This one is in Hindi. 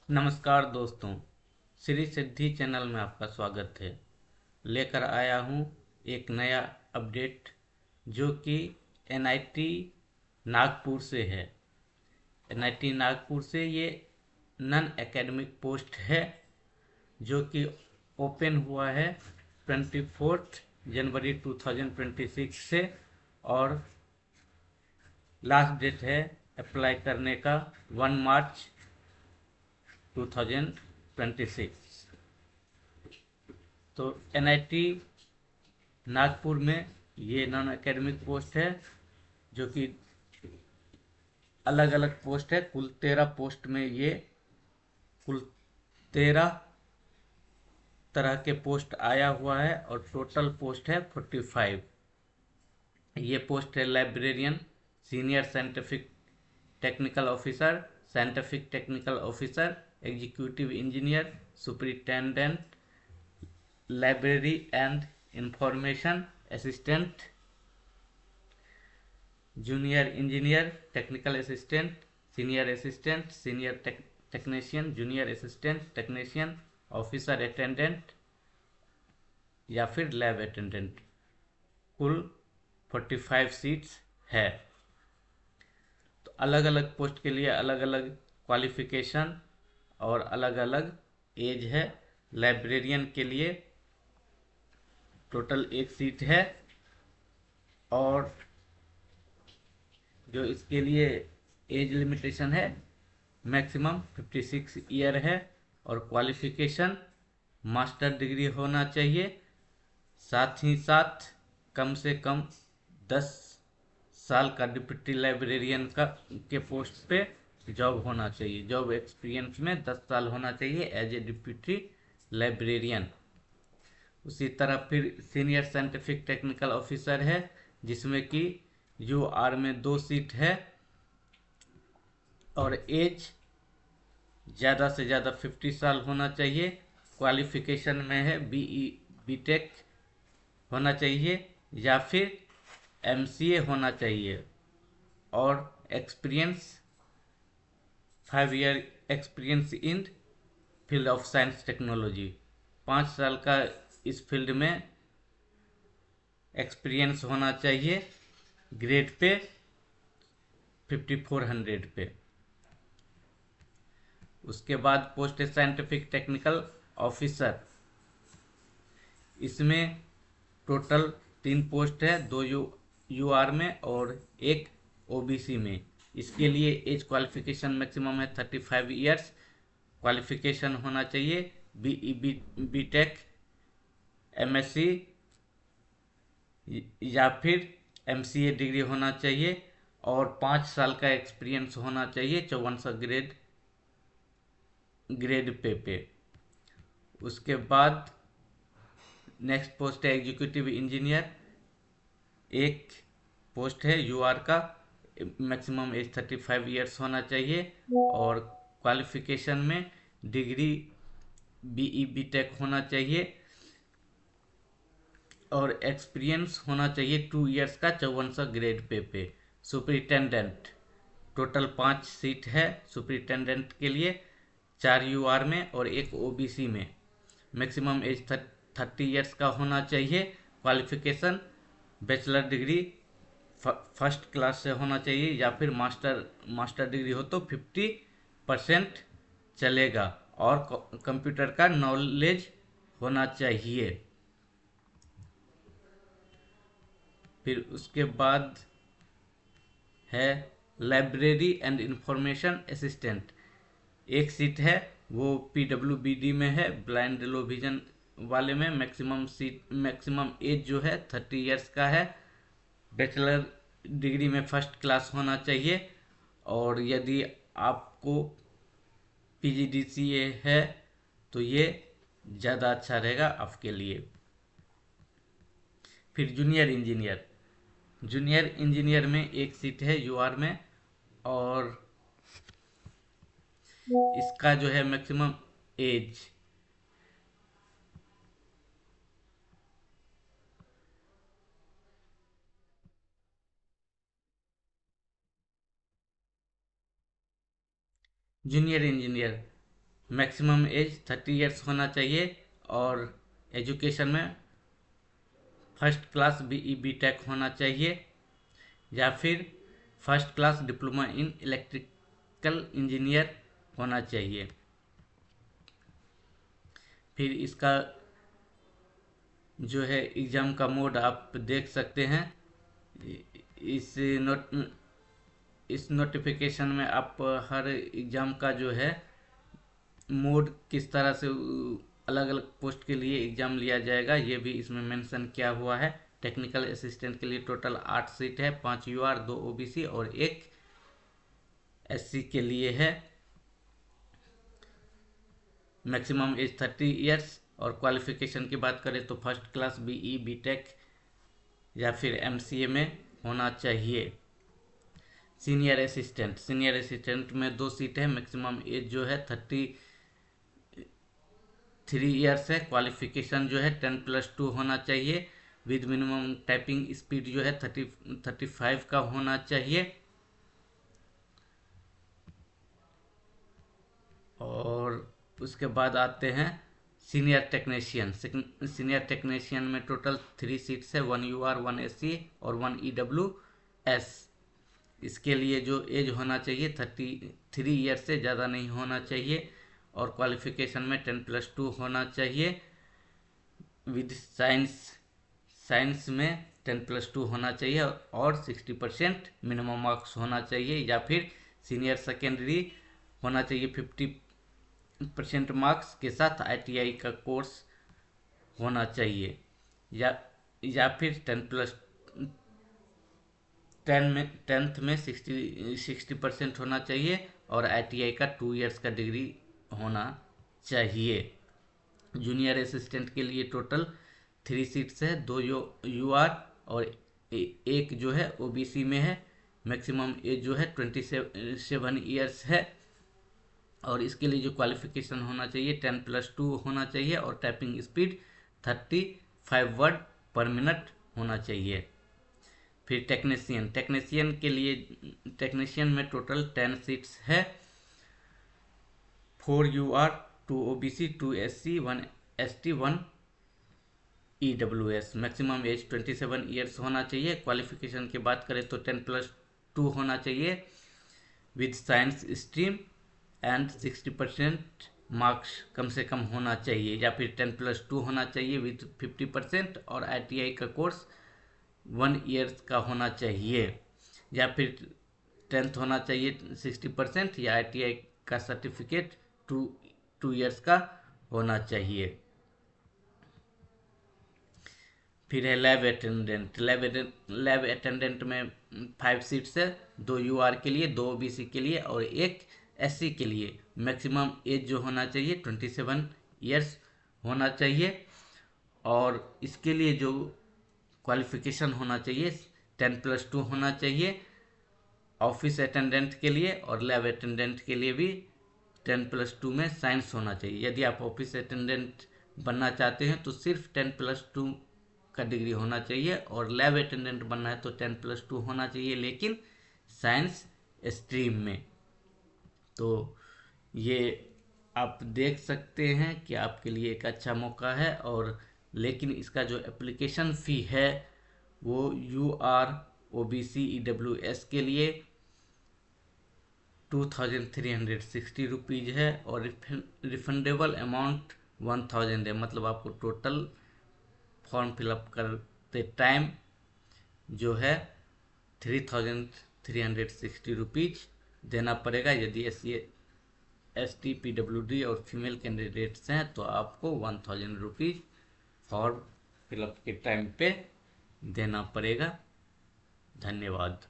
नमस्कार दोस्तों, श्री सिद्धि चैनल में आपका स्वागत है। लेकर आया हूँ एक नया अपडेट जो कि एनआईटी नागपुर से है। एनआईटी नागपुर से ये नॉन एकेडमिक पोस्ट है जो कि ओपन हुआ है 24 जनवरी 2026 से, और लास्ट डेट है अप्लाई करने का 1 मार्च 2026। तो एनआईटी नागपुर में ये नॉन एकेडमिक पोस्ट है जो कि अलग अलग पोस्ट है। कुल 13 पोस्ट में ये कुल 13 तरह के पोस्ट आया हुआ है और टोटल पोस्ट है 45। ये पोस्ट है librarian, senior scientific technical officer, scientific technical officer, executive engineer, superintendent, library and information assistant, junior engineer, technical assistant, senior technician, junior assistant technician, officer attendant या फिर लैब अटेंडेंट। कुल 45 सीट्स है। तो अलग अलग पोस्ट के लिए अलग अलग क्वालिफिकेशन और अलग अलग एज है। लाइब्रेरियन के लिए टोटल एक सीट है, और जो इसके लिए एज लिमिटेशन है मैक्सिमम 56 ईयर है, और क्वालिफिकेशन मास्टर डिग्री होना चाहिए। साथ ही साथ कम से कम 10 साल का डिप्टी लाइब्रेरियन का के पोस्ट पे जॉब होना चाहिए। जॉब एक्सपीरियंस में 10 साल होना चाहिए एज ए डिप्टी लाइब्रेरियन। उसी तरह फिर सीनियर साइंटिफिक टेक्निकल ऑफिसर है, जिसमें कि यूआर में 2 सीट है, और एज ज़्यादा से ज़्यादा 50 साल होना चाहिए। क्वालिफिकेशन में है बीटेक होना चाहिए या फिर एमसीए होना चाहिए, और experience 5 year experience in field of science technology. 5 साल का इस फील्ड में एक्सपीरियंस होना चाहिए। ग्रेड पे 5400 पे। उसके बाद पोस्ट है साइंटिफिक टेक्निकल ऑफिसर। इसमें टोटल 3 पोस्ट है, 2 यूआर में और 1 ओबीसी में। इसके लिए एज क्वालिफिकेशन मैक्सिमम है 35 ईयर्स। क्वालिफिकेशन होना चाहिए बीटेक, एमएससी या फिर एमसीए डिग्री होना चाहिए, और 5 साल का एक्सपीरियंस होना चाहिए 54 ग्रेड पे। उसके बाद नेक्स्ट पोस्ट है एग्जीक्यूटिव इंजीनियर। एक पोस्ट है यूआर का, मैक्सिमम एज 35 ईयर्स होना चाहिए, और क्वालिफिकेशन में डिग्री बीटेक होना चाहिए, और एक्सपीरियंस होना चाहिए 2 ईयर्स का 54 grade pay. Superintendent total 5 seat है सुपरिटेंडेंट के लिए, 4 यूआर में और 1 ओबीसी में। मैक्सिमम एज 30 ईयर्स का होना चाहिए। Qualification bachelor degree first class से होना चाहिए, या फिर मास्टर डिग्री हो तो 50% चलेगा, और कंप्यूटर का नॉलेज होना चाहिए। फिर उसके बाद है लाइब्रेरी एंड इंफॉर्मेशन असिस्टेंट। एक सीट है, वो पीडब्ल्यूबीडी में है, ब्लाइंड लो विजन वाले में। मैक्सिमम एज जो है 30 ईयर्स का है। बैचलर डिग्री में फर्स्ट क्लास होना चाहिए, और यदि आपको पीजीडीसीए है तो ये ज़्यादा अच्छा रहेगा आपके लिए। फिर जूनियर इंजीनियर में एक सीट है यूआर में, और इसका जो है maximum age junior engineer maximum age 30 years होना चाहिए और एजुकेशन में फर्स्ट क्लास BE BTech होना चाहिए या फिर first class diploma in electrical engineer होना चाहिए। फिर इसका जो है एग्ज़ाम का मोड आप देख सकते हैं। इस नोट इस नोटिफिकेशन में आप हर एग्ज़ाम का जो है मोड किस तरह से अलग अलग पोस्ट के लिए एग्ज़ाम लिया जाएगा ये भी इसमें मेंशन किया हुआ है। टेक्निकल असिस्टेंट के लिए टोटल 8 सीट है, 5 UR 2 OBC और 1 SC के लिए है। मैक्सिमम एज 30 ईयर्स और क्वालिफिकेशन की बात करें तो फर्स्ट क्लास BE BTech या फिर MCA में होना चाहिए। सीनियर असिस्टेंट में 2 सीट है, मैक्सिमम एज जो है 33 ईयर्स है। क्वालिफिकेशन जो है 10+2 होना चाहिए विद मिनिमम टाइपिंग स्पीड जो है 35 का होना चाहिए। और उसके बाद आते हैं सीनियर टेक्नीशियन में टोटल 3 सीट्स है, 1 UR 1 SC और 1 EWS। इसके लिए जो एज होना चाहिए 33 ईयर से ज़्यादा नहीं होना चाहिए और क्वालिफिकेशन में 10+2 होना चाहिए विद साइंस में 10+2 होना चाहिए और 60% मिनिमम मार्क्स होना चाहिए या फिर सीनियर सेकेंडरी होना चाहिए 50% मार्क्स के साथ ITI का कोर्स होना चाहिए या फिर 10th में 60% होना चाहिए और ITI का 2 इयर्स का डिग्री होना चाहिए। जूनियर असिस्टेंट के लिए टोटल 3 सीट्स है, 2 UR और एक जो है OBC में है। मैक्सिमम एज जो है 27 ईयर्स है और इसके लिए जो क्वालिफिकेशन होना चाहिए 10+2 होना चाहिए और टाइपिंग स्पीड 35 वर्ड पर मिनट होना चाहिए। फिर टेक्नीशियन में टोटल 10 सीट्स है, 4 UR 2 OBC 2 SC 1 ST 1 EWS। Maximum age 27 years होना चाहिए। क्वालिफिकेशन की बात करें तो 10+2 होना चाहिए with science stream and 60% marks कम से कम होना चाहिए या फिर 10+2 होना चाहिए विद 50% और ITI का कोर्स 1 ईयर्स का होना चाहिए या फिर 10th होना चाहिए 60% या ITI का सर्टिफिकेट 2 ईयर्स का होना चाहिए। फिर है लैब अटेंडेंट में 5 सीट्स है, 2 UR के लिए, 2 OBC के लिए और 1 SC के लिए। मैक्सिमम एज जो होना चाहिए 27 ईयर्स होना चाहिए और इसके लिए जो क्वालिफिकेशन होना चाहिए 10+2 होना चाहिए। ऑफिस अटेंडेंट के लिए और लैब अटेंडेंट के लिए भी 10+2 में साइंस होना चाहिए। यदि आप ऑफिस अटेंडेंट बनना चाहते हैं तो सिर्फ 10+2 का डिग्री होना चाहिए और लैब अटेंडेंट बनना है तो 10+2 होना चाहिए लेकिन साइंस स्ट्रीम में। तो ये आप देख सकते हैं कि आपके लिए एक अच्छा मौका है और लेकिन इसका जो एप्लीकेशन फ़ी है वो UR OBC EWS के लिए 2360 रुपीज़ है और रिफंडेबल अमाउंट 1000 है। मतलब आपको टोटल फॉर्म फिलअप करते टाइम जो है 3360 रुपीज़ देना पड़ेगा। यदि ST PWD और फीमेल कैंडिडेट्स हैं तो आपको 1000 रुपीज़ फॉर्म फिलअप के टाइम पे देना पड़ेगा। धन्यवाद।